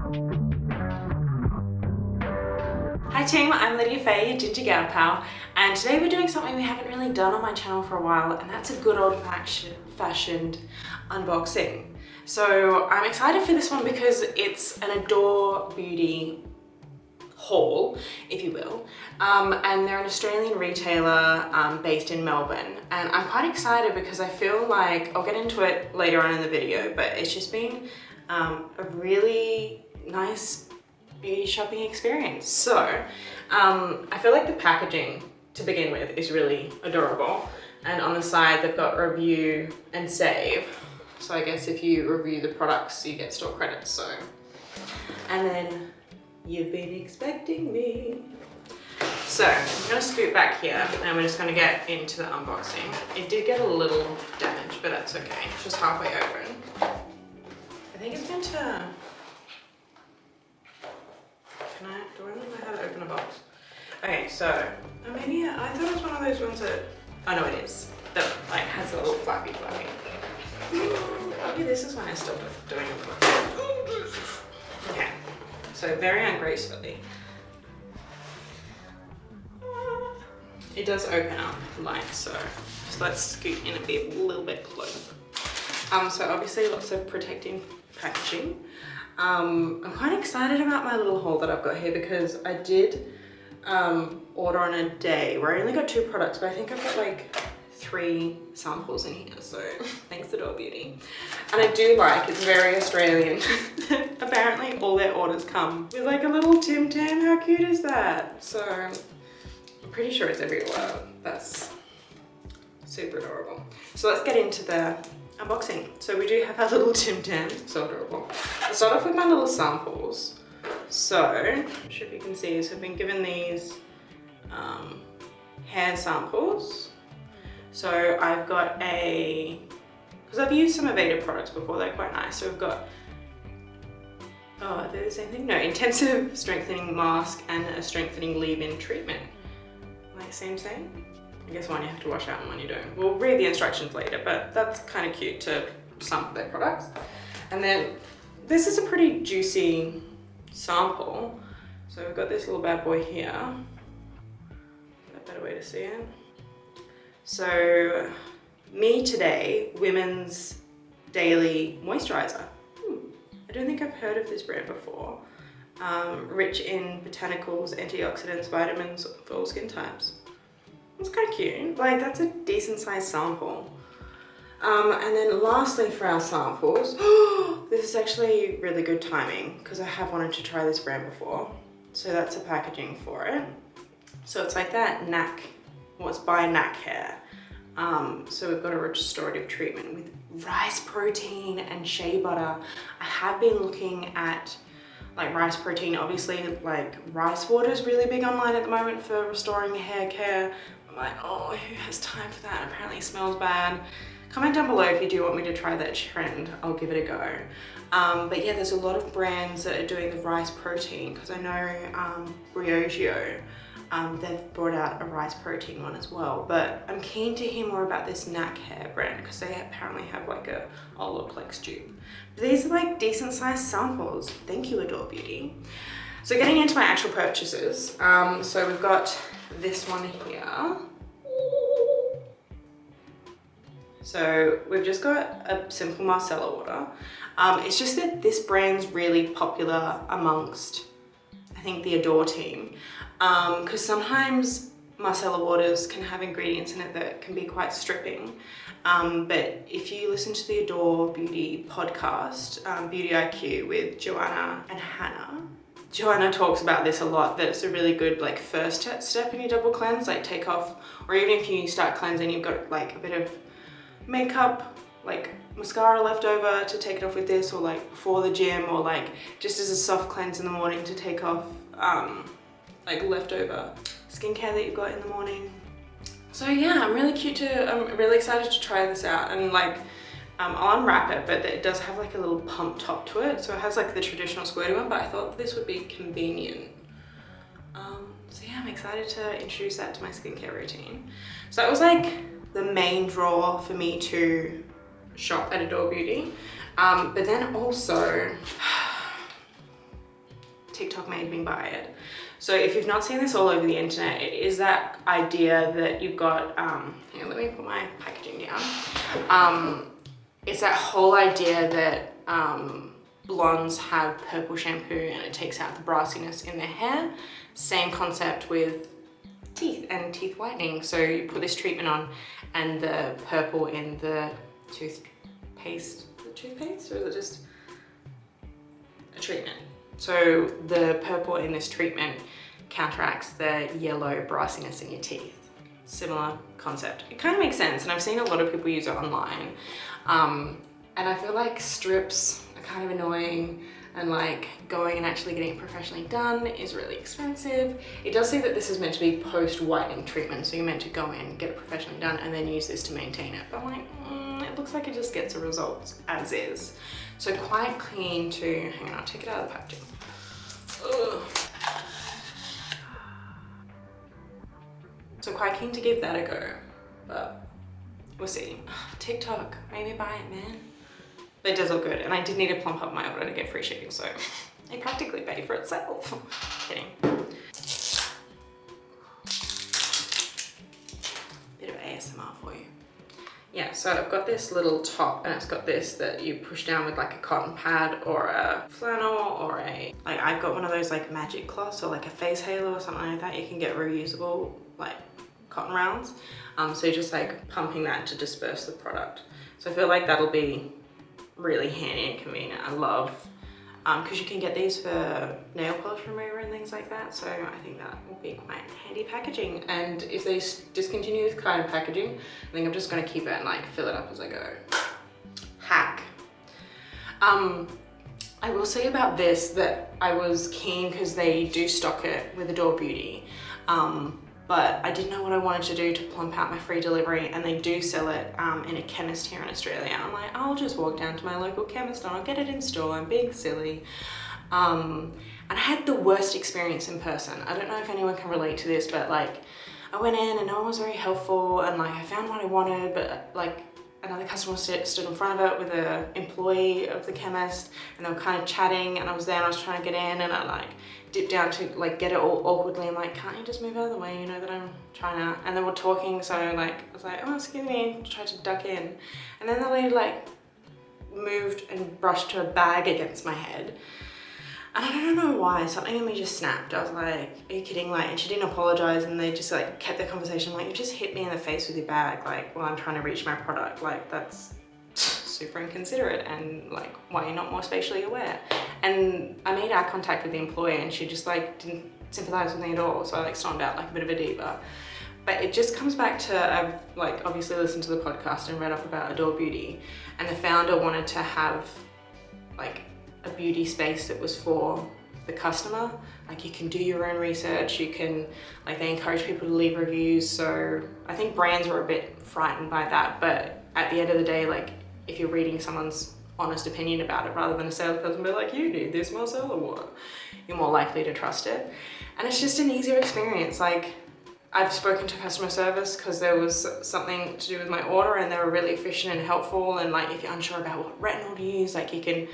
Hi team, I'm Lydia Fay, your Ginger Gal Pal, and today we're doing something we haven't really done on my channel for a while, and that's a good old-fashioned unboxing. So I'm excited for this one because it's an Adore Beauty haul, if you will, and they're an Australian retailer based in Melbourne, and I'm quite excited because I feel like, I'll get into it later on in the video, but it's just been a really nice beauty shopping experience. So I feel like the packaging to begin with is really adorable, and on the side they've got review and save, so I guess if you review the products you get store credits. So, and then you've been expecting me. So I'm gonna scoot back here and we're just gonna get into the unboxing. It did get a little damaged, but that's okay. It's just halfway open. I think it's meant to, do I know how to open a box? Okay, so, maybe, I thought it was one of those ones that, oh no it is, that like has a little flappy. Maybe this is when I stopped doing it. Okay, so very ungracefully. It does open up like so. So let's scoot in a little bit closer. So obviously lots of protecting packaging. I'm quite excited about my little haul that I've got here because I did order on a day where I only got 2 products, but I think I've got like 3 samples in here, so thanks Adore Beauty. And I do like, it's very Australian. Apparently all their orders come with like a little Tim Tam. How cute is that? So I'm pretty sure it's everywhere. That's super adorable. So let's get into the unboxing. So we do have our little Tim Tam, so adorable. Let's start off with my little samples. So, I'm not sure if you can see, so I've been given these hair samples. So I've got because I've used some Aveda products before, they're quite nice. So we've got, oh, are they the same thing? No, intensive strengthening mask and a strengthening leave-in treatment. Like same? I guess one you have to wash out and one you don't. We'll read the instructions later, but that's kind of cute to sample their products. And then this is a pretty juicy sample. So we've got this little bad boy here. Is that a better way to see it? So Me Today Women's Daily Moisturizer. I don't think I've heard of this brand before. Rich in botanicals, antioxidants, vitamins for all skin types. It's kind of cute. Like, that's a decent sized sample. And then lastly for our samples, this is actually really good timing because I have wanted to try this brand before. So that's the packaging for it. So it's like that NAC, it's by NAC Hair. So we've got a restorative treatment with rice protein and shea butter. I have been looking at like rice protein. Obviously, like rice water is really big online at the moment for restoring hair care. I'm like, oh, who has time for that? Apparently it smells bad. Comment down below if you do want me to try that trend. I'll give it a go. But yeah, there's a lot of brands that are doing the rice protein because I know Briogeo, they've brought out a rice protein one as well. But I'm keen to hear more about this NAC Hair brand because they apparently have like a Olaplex dupe. But these are like decent sized samples. Thank you, Adore Beauty. So getting into my actual purchases. So we've got this one here. So we've just got a simple micellar water. It's just that this brand's really popular amongst, I think, the Adore team. Because sometimes micellar waters can have ingredients in it that can be quite stripping. But if you listen to the Adore Beauty podcast, Beauty IQ with Joanna and Hannah, Joanna talks about this a lot, that it's a really good like first step in your double cleanse, like take off, or even if you start cleansing, you've got like a bit of makeup, like mascara left over to take it off with this, or like before the gym, or like just as a soft cleanse in the morning to take off like leftover skincare that you've got in the morning. So yeah, I'm really excited to try this out, and like I'll unwrap it, but it does have like a little pump top to it. So it has like the traditional squirty one, but I thought this would be convenient. So yeah, I'm excited to introduce that to my skincare routine. So that was like the main draw for me to shop at Adore Beauty. But then also, TikTok made me buy it. So if you've not seen this all over the internet, it is that idea that you've got, hang on, let me put my packaging down. It's that whole idea that blondes have purple shampoo and it takes out the brassiness in their hair. Same concept with teeth and teeth whitening. So you put this treatment on and the purple in the toothpaste, or is it just a treatment? So the purple in this treatment counteracts the yellow brassiness in your teeth. Similar concept. It kind of makes sense, and I've seen a lot of people use it online. And I feel like strips are kind of annoying, and like going and actually getting it professionally done is really expensive. It does say that this is meant to be post-whitening treatment, so you're meant to go in, get it professionally done, and then use this to maintain it. But I'm like, it looks like it just gets the results as is. So quite keen to, hang on, I'll take it out of the packaging. Ugh. So quite keen to give that a go, but we'll see. TikTok, maybe buy it, man. But it does look good, and I did need to plump up my order to get free shipping, so it practically paid for itself. Kidding. Bit of ASMR for you. Yeah, so I've got this little top, and it's got this that you push down with like a cotton pad or a flannel or like I've got one of those like magic cloths or like a face halo or something like that. You can get reusable like cotton rounds. So you're just like pumping that to disperse the product. So I feel like that'll be really handy and convenient. I love, because you can get these for nail polish remover and things like that. So I think that will be quite handy packaging. And if they discontinue this kind of packaging, I think I'm just gonna keep it and like fill it up as I go. Hack. I will say about this that I was keen because they do stock it with Adore Beauty. But I didn't know what I wanted to do to plump out my free delivery, and they do sell it in a chemist here in Australia. I'm like, I'll just walk down to my local chemist and I'll get it in store. I'm being silly. And I had the worst experience in person. I don't know if anyone can relate to this, but like I went in and no one was very helpful, and like I found what I wanted, but like another customer stood in front of it with an employee of the chemist, and they were kind of chatting, and I was there and I was trying to get in, and I like dipped down to like get it all awkwardly. I'm like, can't you just move out of the way? You know that I'm trying to, and they were talking, so like I was like, oh excuse me, tried to duck in, and then the lady like moved and brushed her bag against my head, and I don't know why, something in me just snapped. I was like, are you kidding? Like, and she didn't apologize, and they just like kept their conversation. Like, you just hit me in the face with your bag, like while I'm trying to reach my product. Like, that's super inconsiderate, and like, why are you not more spatially aware? And I made eye contact with the employee, and she just like didn't sympathize with me at all. So I like stormed out like a bit of a diva. But it just comes back to, I've like obviously listened to the podcast and read up about Adore Beauty, and the founder wanted to have like a beauty space that was for the customer. Like, you can do your own research, you can, like, they encourage people to leave reviews. So I think brands were a bit frightened by that, but at the end of the day, like, if you're reading someone's honest opinion about it rather than a salesperson be like, you need this micellar water, you're more likely to trust it. And it's just an easier experience. Like, I've spoken to customer service because there was something to do with my order, and they were really efficient and helpful. And like, if you're unsure about what retinol to use, like you can,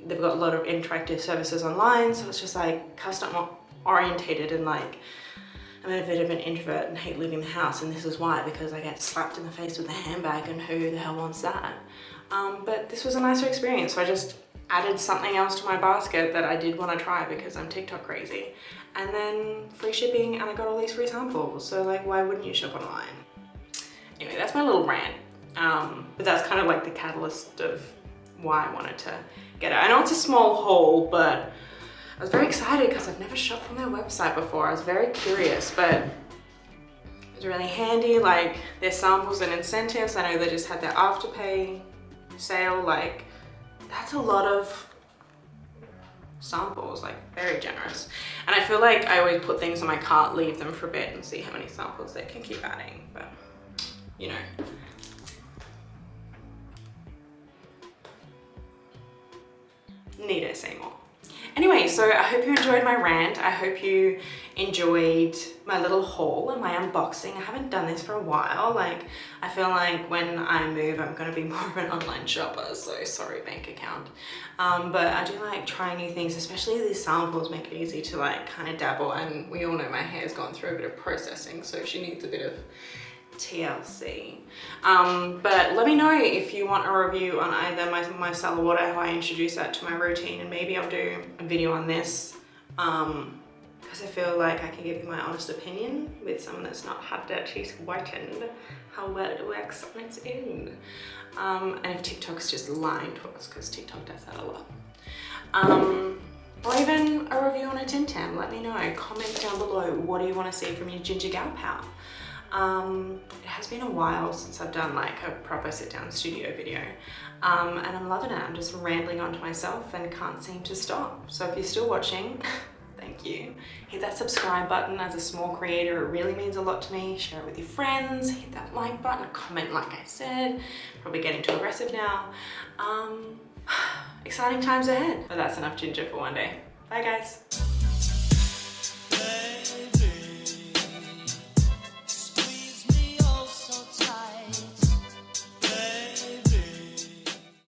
they've got a lot of interactive services online, so it's just like customer orientated. And like, I'm a bit of an introvert and hate leaving the house, and this is why, because I get slapped in the face with a handbag, and who the hell wants that? But this was a nicer experience, so I just added something else to my basket that I did want to try because I'm TikTok crazy. And then free shipping, and I got all these free samples, so like, why wouldn't you shop online? Anyway, that's my little rant. But that's kind of like the catalyst of why I wanted to get it. I know it's a small haul, but I was very excited because I've never shopped from their website before. I was very curious, but it's really handy. Like, their samples and incentives, I know they just had their Afterpay sale. Like, that's a lot of samples, like very generous. And I feel like I always put things in my cart, leave them for a bit, and see how many samples they can keep adding, but you know. Need to say more. Anyway, Anyway, so I hope you enjoyed my rant. I hope you enjoyed my little haul and my unboxing. I haven't done this for a while. Like, I feel like when I move, I'm gonna be more of an online shopper, so sorry, bank account. But I do like trying new things, especially these samples make it easy to like kind of dabble, and we all know my hair's gone through a bit of processing, so she needs a bit of TLC. But let me know if you want a review on either my micellar water, how I introduce that to my routine, and maybe I'll do a video on this because I feel like I can give you my honest opinion with someone that's not had their teeth whitened, how well it works on its own. And if TikTok's just lying to us, because TikTok does that a lot. Or even a review on a Tim Tam, let me know. Comment down below, what do you want to see from your ginger gal pal? It has been a while since I've done like a proper sit down studio video, and I'm loving it. I'm just rambling on to myself and can't seem to stop. So if you're still watching, thank you. Hit that subscribe button. As a small creator, it really means a lot to me. Share it with your friends, hit that like button, comment like I said. Probably getting too aggressive now. Exciting times ahead. But that's enough ginger for one day. Bye guys.